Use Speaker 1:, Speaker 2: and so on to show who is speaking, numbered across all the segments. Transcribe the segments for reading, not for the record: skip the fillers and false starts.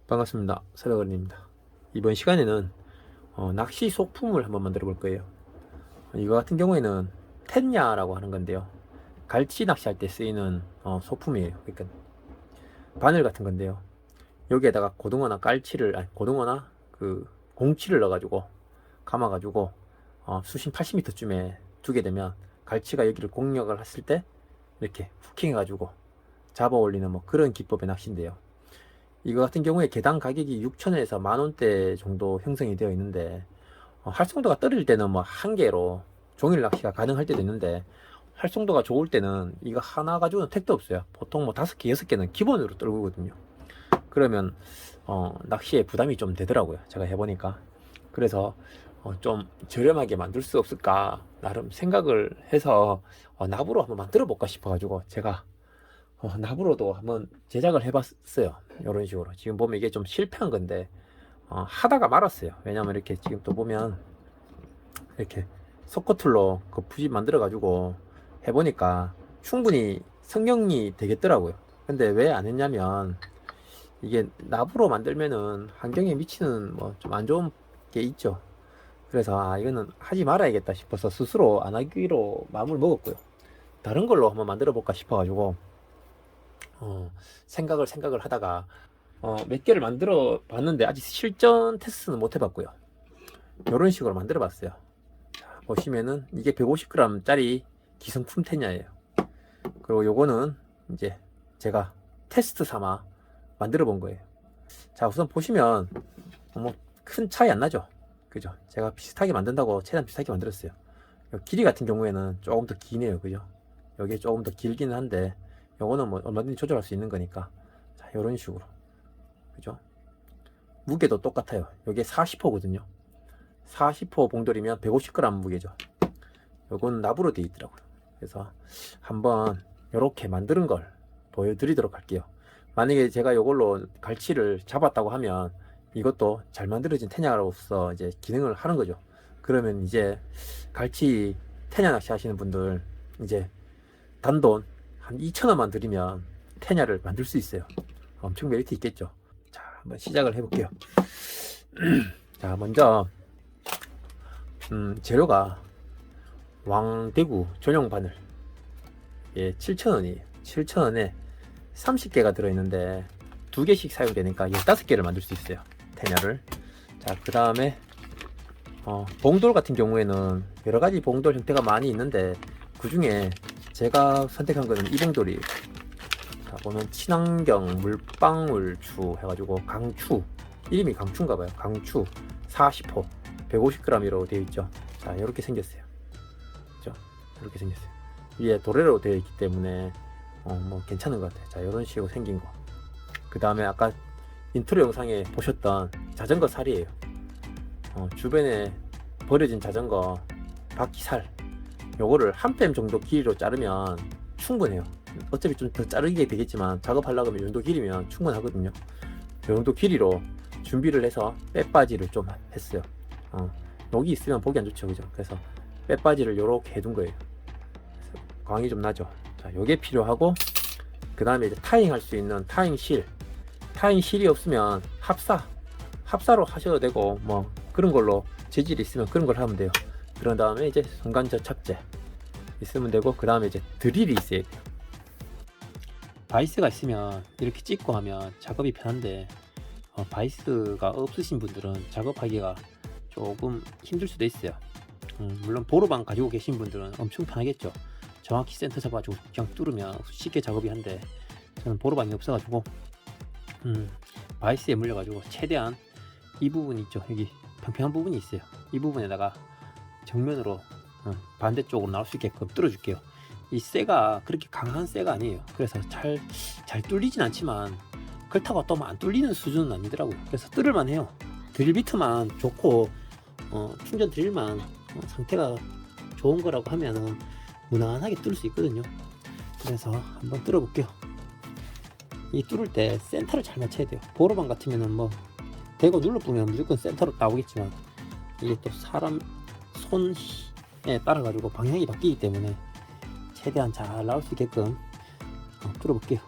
Speaker 1: 반갑습니다. 서백원입니다. 이번 시간에는 낚시 소품을 한번 만들어 볼 거예요. 이거 같은 경우에는 텐야라고 하는 건데요. 갈치 낚시할 때 쓰이는 소품이에요. 그러니까 바늘 같은 건데요. 여기에다가 고등어나 깔치를, 아니 고등어나 그 공치를 넣어가지고 감아가지고 수심 80m쯤에 두게 되면 갈치가 여기를 공격을 했을 때 이렇게 후킹해가지고 잡아 올리는 뭐 그런 기법의 낚시인데요. 이거 같은 경우에 개당 가격이 6,000원에서 만원대 정도 형성이 되어 있는데 활성도가 떨어질 때는 뭐 한 개로 종일 낚시가 가능할 때도 있는데, 활성도가 좋을 때는 이거 하나 가지고는 택도 없어요. 보통 뭐 5개, 6개는 기본으로 떨구거든요. 그러면 낚시에 부담이 좀 되더라고요, 제가 해보니까. 그래서 좀 저렴하게 만들 수 없을까 나름 생각을 해서 납으로 한번 만들어 볼까 싶어 가지고 제가 납으로도 한번 제작을 해봤어요. 이런 식으로 지금 보면 이게 좀 실패한 건데 하다가 말았어요. 왜냐면 이렇게 지금 또 보면 이렇게 석고툴로 그 부지 만들어 가지고 해보니까 충분히 성형이 되겠더라고요. 근데 왜 안 했냐면 이게 납으로 만들면은 환경에 미치는 뭐 좀 안 좋은 게 있죠. 그래서 이거는 하지 말아야겠다 싶어서 스스로 안 하기로 마음을 먹었고요. 다른 걸로 한번 만들어 볼까 싶어 가지고 생각을 하다가 몇 개를 만들어 봤는데 아직 실전 테스트는 못 해봤고요. 이런 식으로 만들어 봤어요. 자, 보시면은 이게 150g 짜리 기성품 테냐예요. 그리고 요거는 이제 제가 테스트 삼아 만들어 본 거예요. 자, 우선 보시면 뭐 큰 차이 안 나죠. 그죠? 제가 비슷하게 만든다고 최대한 비슷하게 만들었어요. 길이 같은 경우에는 조금 더 기네요. 그죠? 여기 조금 더 길기는 한데 요거는 뭐 얼마든지 조절할 수 있는 거니까. 자, 요런 식으로. 그죠? 무게도 똑같아요. 요게 40호거든요. 40호 봉돌이면 150g 무게죠. 요건 납으로 되어 있더라고요. 그래서 한번 요렇게 만드는 걸 보여드리도록 할게요. 만약에 제가 요걸로 갈치를 잡았다고 하면 이것도 잘 만들어진 테냐로서 이제 기능을 하는 거죠. 그러면 이제 갈치 테냐 낚시 하시는 분들 이제 단돈 한 2,000원만 들이면 테냐를 만들 수 있어요. 엄청 메리트 있겠죠. 자, 한번 시작을 해볼게요. 자, 먼저 재료가 왕대구 전용 바늘, 예, 7,000원이에요. 7,000원에 30개가 들어있는데 2개씩 사용되니까 15개를 만들 수 있어요, 테냐를. 자, 그 다음에 봉돌 같은 경우에는 여러가지 봉돌 형태가 많이 있는데 그 중에 제가 선택한 거는 이 봉돌이에요. 자, 보면 친환경 물방울추 해가지고 강추, 이름이 강추인가봐요. 강추 40호 150g이라고 되어 있죠. 자, 이렇게 생겼어요. 그죠? 이렇게 생겼어요. 위에 도래로 되어 있기 때문에 뭐 괜찮은 것 같아요. 자, 이런 식으로 생긴 거. 그 다음에 아까 인트로 영상에 보셨던 자전거 살이에요. 주변에 버려진 자전거 바퀴 살, 요거를 한 뼘 정도 길이로 자르면 충분해요. 어차피 좀 더 자르게 되겠지만 작업하려고 하면 이 정도 길이면 충분하거든요. 이 정도 길이로 준비를 해서 빼빠지를 좀 했어요. 여기 있으면 보기 안 좋죠, 그죠? 그래서 빼빠지를 요렇게 해둔 거예요. 그래서 광이 좀 나죠. 자, 요게 필요하고, 그 다음에 이제 타잉 할 수 있는 타잉실, 타잉실이 없으면 합사로 하셔도 되고 뭐 그런 걸로 재질이 있으면 그런 걸 하면 돼요. 그런 다음에 이제 순간 접착제 있으면 되고, 그 다음에 이제 드릴이 있어야 돼요. 바이스가 있으면 이렇게 찍고 하면 작업이 편한데 바이스가 없으신 분들은 작업하기가 조금 힘들 수도 있어요. 물론 보로방 가지고 계신 분들은 엄청 편하겠죠. 정확히 센터 잡아가지고 그냥 뚫으면 쉽게 작업이 한데, 저는 보로방이 없어가지고 바이스에 물려가지고 최대한 이 부분 있죠, 여기 평평한 부분이 있어요. 이 부분에다가 정면으로 반대쪽으로 나올 수 있게끔 뚫어줄게요. 이 쇠가 그렇게 강한 쇠가 아니에요. 그래서 잘 뚫리진 않지만 그렇다고 또 안 뚫리는 수준은 아니더라고요. 그래서 뚫을만 해요. 드릴 비트만 좋고 충전 드릴만 상태가 좋은 거라고 하면은 무난하게 뚫을 수 있거든요. 그래서 한번 뚫어 볼게요. 이 뚫을 때 센터를 잘 맞춰야 돼요. 보로방 같으면은 뭐 대고 눌러보면 무조건 센터로 나오겠지만, 이게 또 사람 손에 따라 가지고 방향이 바뀌기 때문에 최대한 잘 나올 수 있게끔 뚫어 볼게요.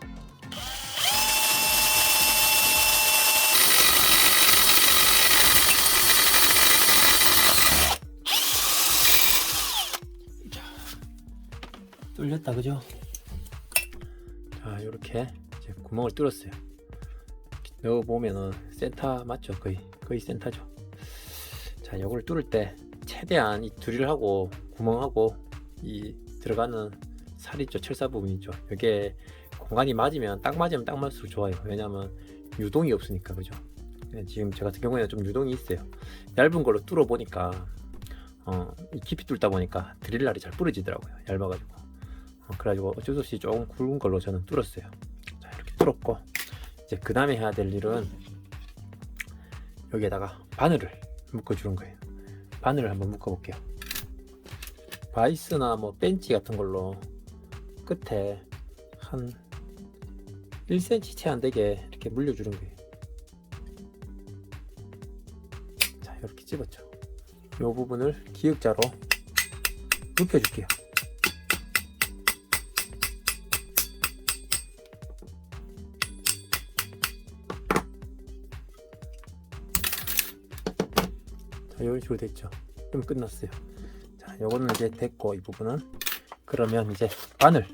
Speaker 1: 뚫렸다, 그죠? 자, 이렇게 이제 구멍을 뚫었어요. 넣어 보면은 센터 맞죠? 거의 센터죠. 자, 요걸 뚫을 때 최대한 이 드릴하고 구멍하고 이 들어가는 살 있죠, 철사 부분 있죠. 이게 공간이 맞으면 딱 맞을수록 좋아요. 왜냐면 유동이 없으니까, 그죠? 지금 저 같은 경우에는 좀 유동이 있어요. 얇은 걸로 뚫어 보니까 깊이 뚫다 보니까 드릴날이 잘 부러지더라고요. 얇아가지고. 그래가지고 어쩔 수 없이 조금 굵은 걸로 저는 뚫었어요. 자, 이렇게 뚫었고 이제 그 다음에 해야 될 일은 여기에다가 바늘을 묶어주는 거예요. 바늘을 한번 묶어볼게요. 바이스나 뭐 벤치 같은 걸로 끝에 한 1cm 채 안 되게 이렇게 물려주는 거예요. 자, 이렇게 집었죠. 이 부분을 기역자로 눕혀줄게요. 자, 이런 식으로 됐죠. 좀 끝났어요. 자, 요거는 이제 됐고, 이 부분은 그러면 이제 바늘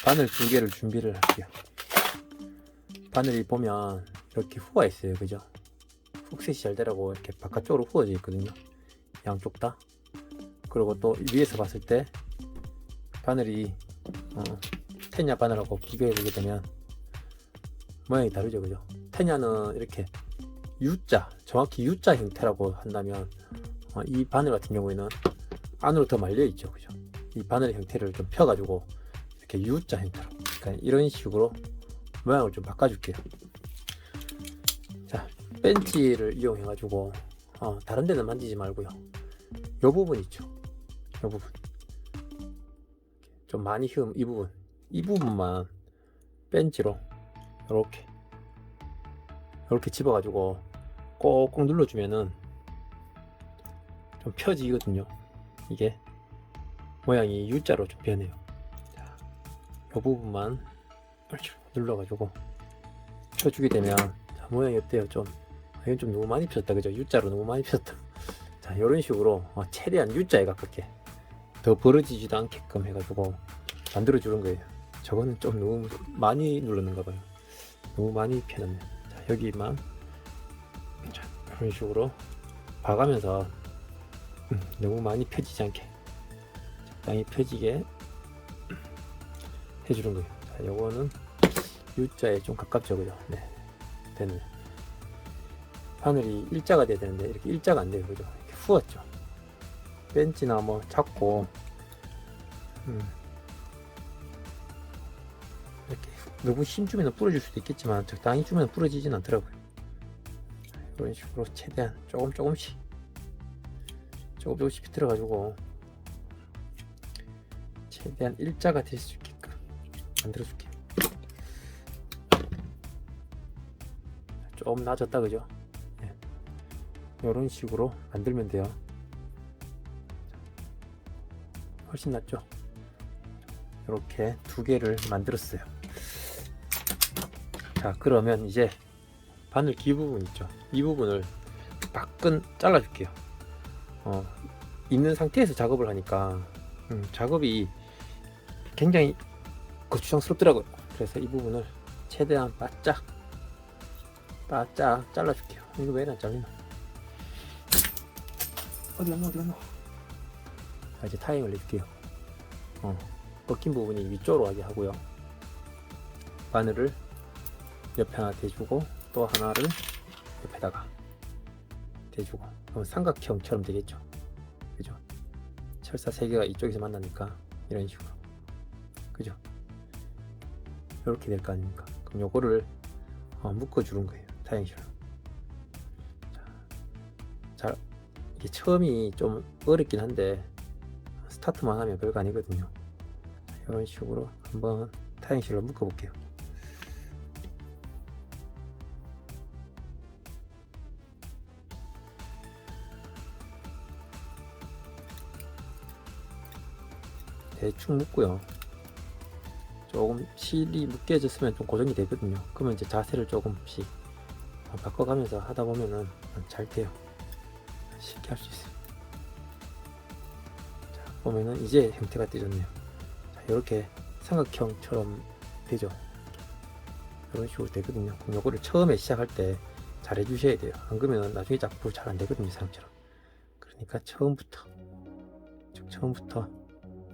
Speaker 1: 2개를 준비를 할게요. 바늘이 보면 이렇게 후가 있어요, 그죠? 훅셋이 잘 되라고 이렇게 바깥쪽으로 후어져 있거든요, 양쪽 다. 그리고 또 위에서 봤을 때 바늘이 테냐 바늘하고 비교해 보게 되면 모양이 다르죠, 그죠? 테냐는 이렇게 U자, 정확히 U자 형태라고 한다면 이 바늘 같은 경우에는 안으로 더 말려 있죠, 그죠? 이 바늘의 형태를 좀 펴가지고 이렇게 U자 형태로, 그러니까 이런 식으로 모양을 좀 바꿔줄게요. 자, 벤치를 이용해 가지고 다른 데는 만지지 말고요, 요 부분 있죠, 요 부분 좀 많이 휘은 이 부분만 벤치로 이렇게 집어 가지고 꼭꼭 눌러주면은 좀 펴지거든요. 이게 모양이 U자로 좀 변해요. 자, 이 부분만 눌러가지고 펴주게 되면, 자, 모양이 어때요? 이건 좀 너무 많이 펴졌다, 그죠? U자로 너무 많이 펴졌다. 자, 이런 식으로 최대한 U자에 가깝게 더 벌어지지도 않게끔 해가지고 만들어 주는 거예요. 저거는 좀 너무 많이 눌렀는가 봐요. 너무 많이 펴놨네. 자, 여기만 자, 이런 식으로 봐가면서 너무 많이 펴지지 않게 적당히 펴지게 해주는 거예요. 자, 요거는 U자에 좀 가깝죠, 그죠? 네, 되는. 바늘이 일자가 돼야 되는데 이렇게 일자가 안 돼요, 그죠? 이렇게 후었죠. 벤치나 뭐 잡고 이렇게 너무 힘주면 부러질 수도 있겠지만 적당히 주면 부러지진 않더라고요. 이런 식으로 최대한 조금씩 비틀어가지고 최대한 일자가 될 수 있게끔 만들어줄게요. 좀 낮았다, 그죠? 네. 이런 식으로 만들면 돼요. 훨씬 낫죠? 이렇게 2개를 만들었어요. 자, 그러면 이제 바늘 기 부분 있죠? 이 부분을 밖은 잘라줄게요. 있는 상태에서 작업을 하니까 작업이 굉장히 거추장스럽더라고요. 그래서 이 부분을 최대한 바짝 잘라줄게요. 이거 왜 안 잘리나? 어디 갔나? 자, 이제 타임을 내줄게요. 꺾인 부분이 위쪽으로 가게 하고요. 바늘을 옆에 하나 대주고 또 하나를 옆에다가 대주고, 그럼 삼각형처럼 되겠죠, 그죠? 철사 3개가 이쪽에서 만나니까 이런 식으로, 그죠? 이렇게 될 거 아닙니까? 그럼 요거를 묶어주는 거예요, 타행실로. 자, 이게 처음이 좀 어렵긴 한데 스타트만 하면 별거 아니거든요. 이런 식으로 한번 타행실로 묶어볼게요. 대충 묶고요. 조금 실이 묶여졌으면 좀 고정이 되거든요. 그러면 이제 자세를 조금씩 바꿔가면서 하다 보면은 잘 돼요. 쉽게 할 수 있어요. 자, 보면은 이제 형태가 떼졌네요. 자, 이렇게 삼각형처럼 되죠. 이런 식으로 되거든요. 그럼 요거를 처음에 시작할 때 잘 해주셔야 돼요. 안 그러면 나중에 자꾸 잘 안 되거든요, 사람처럼. 그러니까 처음부터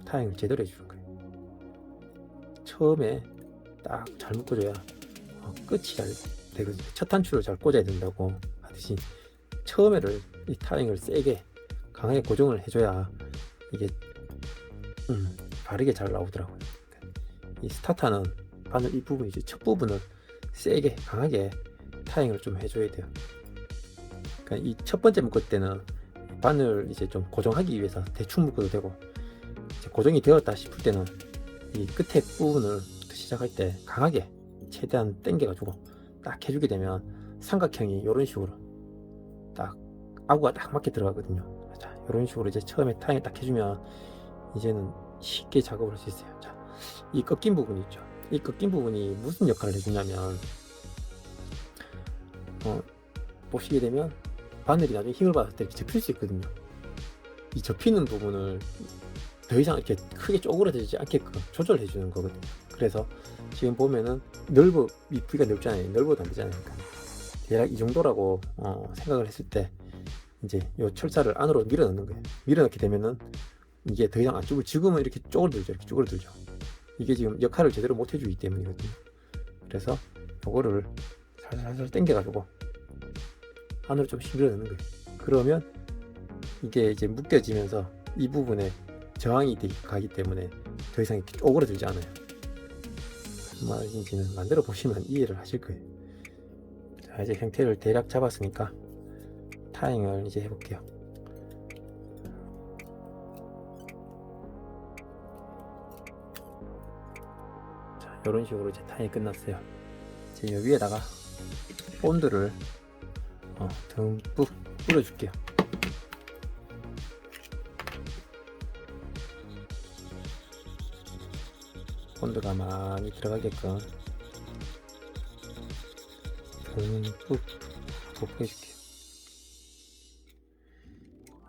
Speaker 1: 타행을 제대로 해주는 거예요. 처음에 딱 잘 묶어줘야 끝이 잘 되거든요. 첫 단추를 잘 꽂아야 된다고 하듯이 처음에를 이 타행을 세게 강하게 고정을 해줘야 이게 바르게 잘 나오더라고요. 이 스타터는 바늘 이 부분이죠. 첫 부분을 세게 강하게 타행을 좀 해줘야 돼요. 그러니까 이 첫 번째 묶을 때는 바늘 이제 좀 고정하기 위해서 대충 묶어도 되고, 이제 고정이 되었다 싶을 때는 이 끝에 부분을 시작할 때 강하게 최대한 당겨가지고 딱 해주게 되면 삼각형이 이런 식으로 딱 아구가 딱 맞게 들어가거든요. 자, 이런 식으로 이제 처음에 타행을 딱 해주면 이제는 쉽게 작업을 할 수 있어요. 자, 이 꺾인 부분 있죠. 이 꺾인 부분이 무슨 역할을 해주냐면 보시게 되면 바늘이 나중에 힘을 받았을 때 접힐 수 있거든요. 이 접히는 부분을 더 이상 이렇게 크게 쪼그라들지 않게끔 조절해 주는 거거든요. 그래서 지금 보면은 이 부위가 넓잖아요. 넓어도 안 되잖아요. 그러니까 대략 이 정도라고 생각을 했을 때 이제 요 철사를 안으로 밀어 넣는 거예요. 밀어 넣게 되면은 이게 더 이상 안 쭈글, 지금은 이렇게 쪼그라들죠. 이렇게 쪼그라들죠. 이게 지금 역할을 제대로 못 해주기 때문이거든요. 그래서 요거를 살살 당겨가지고 안으로 좀 밀어 넣는 거예요. 그러면 이게 이제 묶여지면서 이 부분에 저항이 가기 때문에 더 이상 이렇게 쪼그라들지 않아요. 무슨 말인지는 만들어 보시면 이해를 하실 거예요. 자, 이제 형태를 대략 잡았으니까 타행을 이제 해볼게요. 자, 이런 식으로 이제 타행이 끝났어요. 이제 이 위에다가 본드를 듬뿍 뿌려줄게요. 본드가 많이 들어가게끔 듬뿍 덮어줄게요.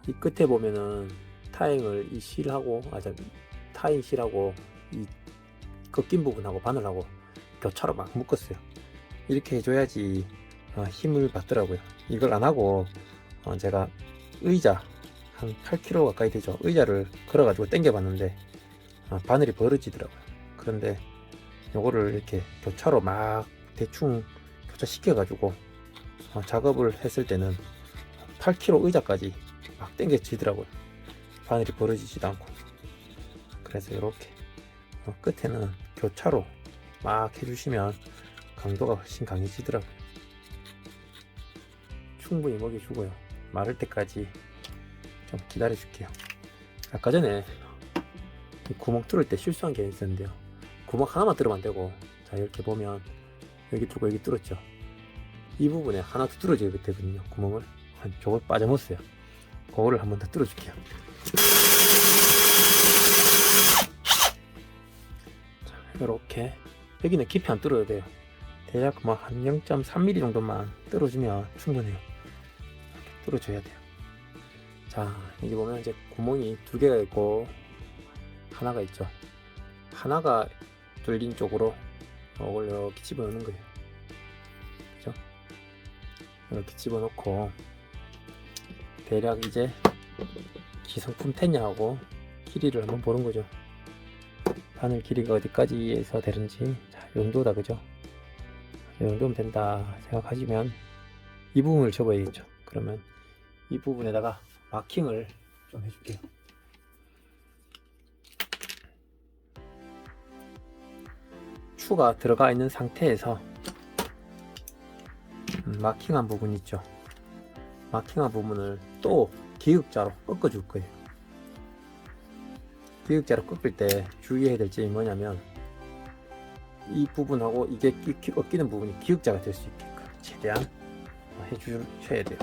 Speaker 1: 이 끝에 보면은 타행을 이 실하고 타행 실하고 이 꺾인 부분하고 바늘하고 교차로 막 묶었어요. 이렇게 해줘야지 힘을 받더라고요. 이걸 안 하고 제가 의자 한 8kg 가까이 되죠. 의자를 걸어가지고 당겨 봤는데 바늘이 벌어지더라고요. 그런데 요거를 이렇게 교차로 막 대충 교차시켜 가지고 작업을 했을 때는 8kg 의자까지 막 당겨지더라고요. 바늘이 벌어지지도 않고. 그래서 이렇게 끝에는 교차로 막 해주시면 강도가 훨씬 강해지더라고요. 충분히 먹여주고요. 마를 때까지 좀 기다려 줄게요. 아까 전에 구멍 뚫을 때 실수한 게 있었는데요. 구멍 하나만 뚫으면 안 되고, 자, 이렇게 보면 여기 뚫고 여기 뚫었죠. 이 부분에 하나 더 뚫어줘야 되거든요. 구멍을 저걸 빠져먹었어요. 그거를 한번 더 뚫어줄게요. 자, 이렇게 여기는 깊이 안 뚫어도 돼요. 대략 한 0.3mm 정도만 뚫어주면 충분해요. 이렇게 뚫어줘야 돼요. 자, 여기 보면 이제 구멍이 두 개가 있고 하나가 있죠. 하나가 뚫린 쪽으로 이걸 이렇게 집어넣는 거예요. 그죠? 이렇게 집어넣고 대략 이제 기성품 텐냐하고 길이를 한번 보는 거죠. 바늘 길이가 어디까지 해서 되는지. 자, 이 정도다. 그죠? 이 정도면 된다 생각하시면 이 부분을 접어야겠죠. 그러면 이 부분에다가 마킹을 좀 해줄게요. 추가 들어가 있는 상태에서 마킹한 부분 있죠. 마킹한 부분을 또 기역자로 꺾어 줄 거예요. 기역자로 꺾을 때 주의해야 될 점이 뭐냐면 이 부분하고 이게 꺾이는 부분이 기역자가 될 수 있게끔 최대한 해주셔야 돼요.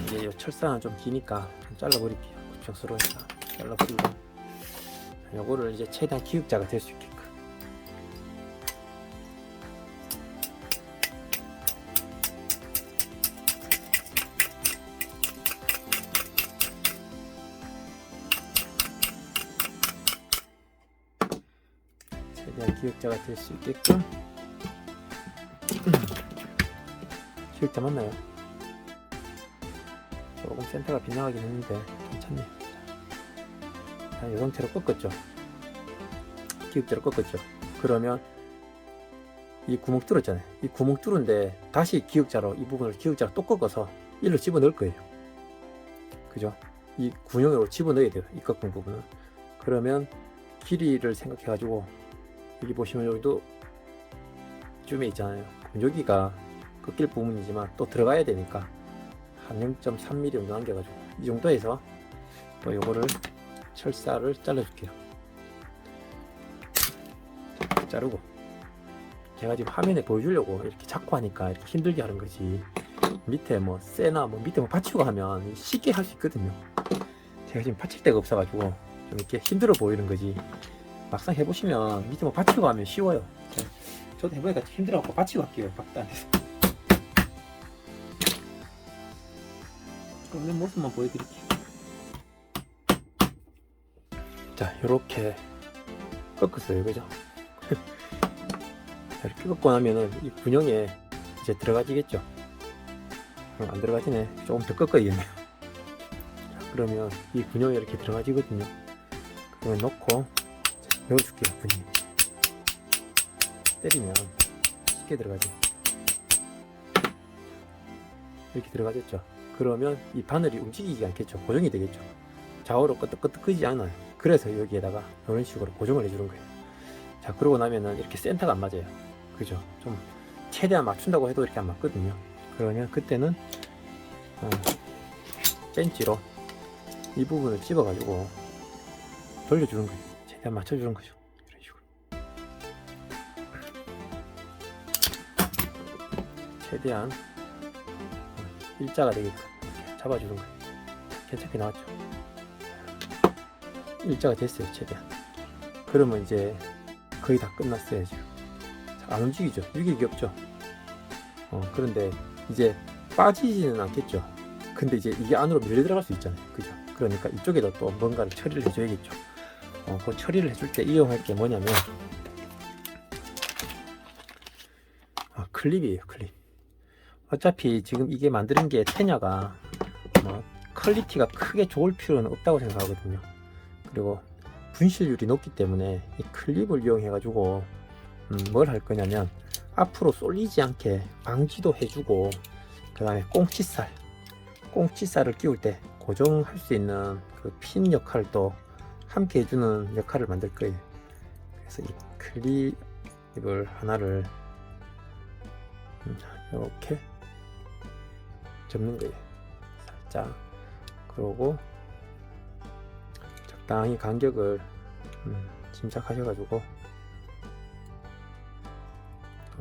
Speaker 1: 이게 이 철사는 좀 기니까 좀 잘라버릴게요. 고추장스러우니까 잘라버리고 요거를 이제 최대한 기역자가 될 수 있게끔. 기역자가 될 수 있게끔 기역자 맞나요? 조금 센터가 빗나가긴 했는데 괜찮네요. 자, 이 상태로 꺾었죠. 기역자로 꺾었죠. 그러면 이 구멍 뚫었잖아요. 이 구멍 뚫은데 다시 기역자로 이 부분을 기역자로 또 꺾어서 일로 집어넣을 거예요. 그죠? 이 구멍으로 집어넣어야 돼요. 이 꺾은 부분은. 그러면 길이를 생각해 가지고 여기 보시면 여기도 쯤에 있잖아요. 여기가 꺾일 부분이지만 또 들어가야 되니까 한 0.3mm 정도 남겨가지고 이 정도에서 또 요거를 철사를 잘라줄게요. 자르고 제가 지금 화면에 보여주려고 이렇게 자꾸 하니까 이렇게 힘들게 하는 거지. 밑에 뭐 쇠나 뭐 밑에 뭐 받치고 하면 쉽게 할 수 있거든요. 제가 지금 받칠 데가 없어가지고 좀 이렇게 힘들어 보이는 거지. 막상 해보시면 밑에 뭐 받치고 하면 쉬워요. 저도 해보니까 힘들어갖고 받치고 할게요. 박도 안 돼서. 그럼 내 모습만 보여드릴게요. 자, 요렇게 꺾었어요. 그죠? 이렇게 꺾고 나면은 이 분영에 이제 들어가지겠죠. 안 들어가지네. 조금 더 꺾어야겠네요. 그러면 이 분영에 이렇게 들어가지거든요. 그러면 놓고 넣어줄게요. 분영 때리면 쉽게 들어가죠. 이렇게 들어가졌죠. 그러면 이 바늘이 움직이지 않겠죠. 고정이 되겠죠. 좌우로 끄덕끄덕하지 않아요. 그래서 여기에다가 이런 식으로 고정을 해주는 거예요. 자, 그러고 나면은 이렇게 센터가 안 맞아요. 그죠? 좀 최대한 맞춘다고 해도 이렇게 안 맞거든요. 그러면 그때는 벤치로 이 부분을 집어가지고 돌려주는 거예요. 최대한 맞춰주는 거죠. 이런 식으로 최대한 일자가 되게끔 잡아주는 거예요. 괜찮게 나왔죠? 일자가 됐어요. 최대한. 그러면 이제 거의 다 끝났어요. 지금 안 움직이죠. 유격이 없죠. 그런데 이제 빠지지는 않겠죠. 근데 이제 이게 안으로 밀려 들어갈 수 있잖아요. 그죠? 그러니까 이쪽에도 또 뭔가를 처리를 해줘야겠죠. 그 처리를 해줄 때 이용할 게 뭐냐면 클립이에요. 클립. 어차피 지금 이게 만드는 게 테냐가 퀄리티가 크게 좋을 필요는 없다고 생각하거든요. 그리고 분실률이 높기 때문에 이 클립을 이용해 가지고 뭘 할 거냐면 앞으로 쏠리지 않게 방지도 해주고, 그 다음에 꽁치살을 끼울 때 고정할 수 있는 그 핀 역할도 함께 해주는 역할을 만들 거예요. 그래서 이 클립을 하나를 이렇게 접는 거예요. 살짝. 그러고 적당히 간격을 짐작하셔가지고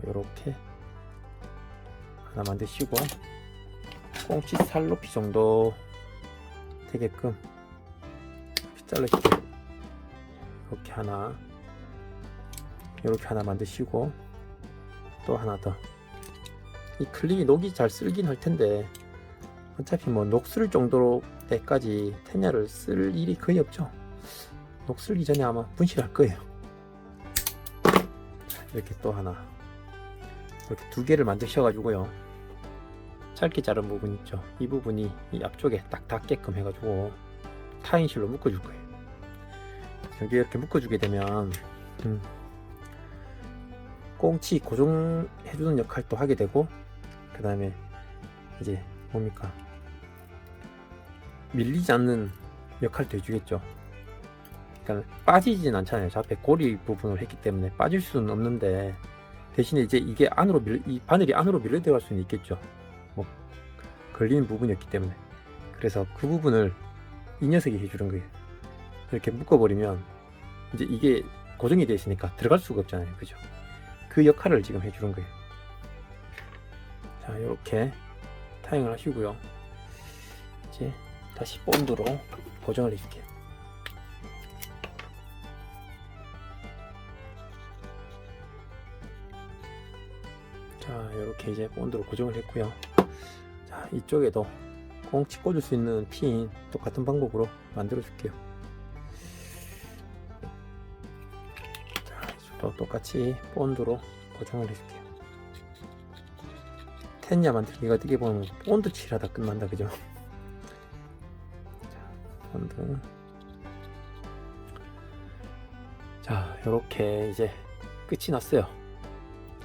Speaker 1: 이렇게 하나 만드시고, 꽁치 살 높이 정도 되게끔 잘라주세요. 이렇게 하나 만드시고, 또 하나 더. 이 클립이 녹이 잘 쓸긴 할 텐데 어차피 뭐 녹슬 정도로 때까지 테냐를 쓸 일이 거의 없죠. 녹슬기 전에 아마 분실할 거예요. 이렇게 또 하나, 이렇게 두 개를 만드셔가지고요, 짧게 자른 부분 있죠. 이 부분이 이 앞쪽에 딱 닿게끔 해가지고 타인실로 묶어줄 거예요. 여기 이렇게 묶어주게 되면 꽁치 고정해주는 역할도 하게 되고, 그 다음에 이제 뭡니까, 밀리지 않는 역할도 해주겠죠. 그러니까 빠지진 않잖아요. 저 앞에 고리 부분을 했기 때문에 빠질 수는 없는데, 대신에 이제 이게 안으로 이 바늘이 안으로 밀려 들어갈 수는 있겠죠. 뭐 걸리는 부분이었기 때문에. 그래서 그 부분을 이 녀석이 해주는 거예요. 이렇게 묶어버리면 이제 이게 고정이 되어 있으니까 들어갈 수가 없잖아요. 그죠? 그 역할을 지금 해주는 거예요. 자, 이렇게 타잉을 하시고요. 이제 다시 본드로 고정을 해줄게요. 자, 이렇게 이제 본드로 고정을 했고요. 자, 이쪽에도 꽁치 꽂을 수 있는 핀 똑같은 방법으로 만들어 줄게요. 자, 또 똑같이 본드로 고정을 해줄게요. 텐야 만들기가 어떻게 보면 본드 칠하다 끝난다, 그죠? 자, 본드. 자, 요렇게 이제 끝이 났어요.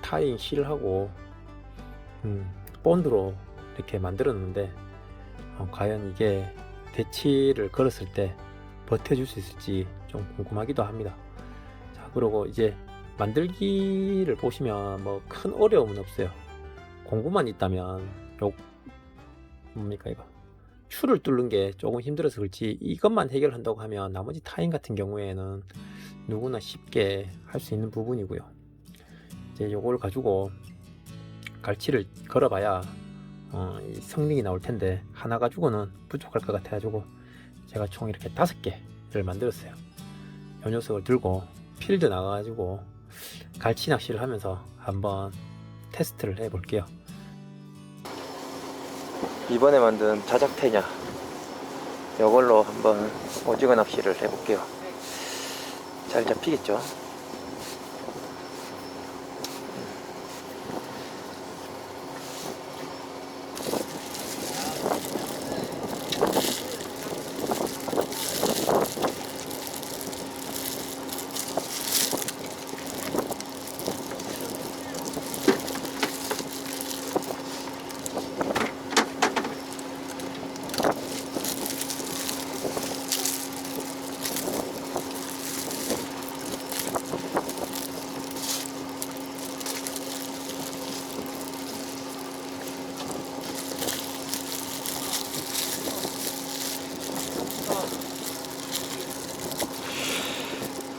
Speaker 1: 타잉 실하고 본드로 이렇게 만들었는데 과연 이게 대치를 걸었을 때 버텨줄 수 있을지 좀 궁금하기도 합니다. 자, 그리고 이제 만들기를 보시면 뭐 큰 어려움은 없어요. 공구만 있다면 요 뭡니까 이거 추를 뚫는 게 조금 힘들어서 그렇지, 이것만 해결한다고 하면 나머지 타인 같은 경우에는 누구나 쉽게 할 수 있는 부분이고요. 이제 요걸 가지고 갈치를 걸어봐야 이 성능이 나올 텐데 하나 가지고는 부족할 것 같아 가지고 제가 총 이렇게 5개를 만들었어요. 요 녀석을 들고 필드 나가 가지고 갈치 낚시를 하면서 한번 테스트를 해 볼게요. 이번에 만든 자작태냐 요걸로 한번 오징어 낚시를 해 볼게요. 잘 잡히겠죠?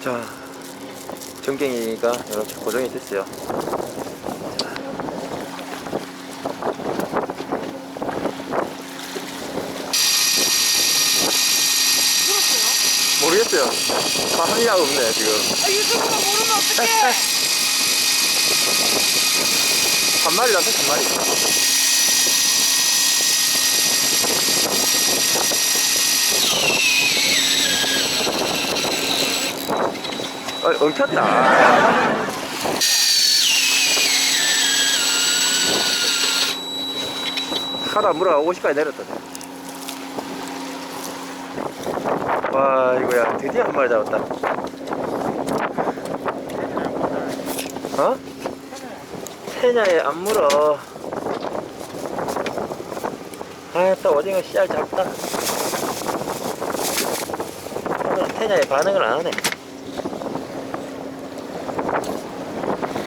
Speaker 1: 자, 전갱이가 이렇게 고정이 됐어요. 모르겠어요. 사상이가 없네 지금.
Speaker 2: 유튜브가 모르면 어떡해.
Speaker 1: 한 마리 나서 한 마리. 엉켰다. 하다 물어가 50까지 내렸다. 와, 이거야 드디어 한 마리 잡았다. 어? 태냐에 안 물어. 아따, 오징어 씨알 작다. 오늘 태냐에 반응을 안 하네.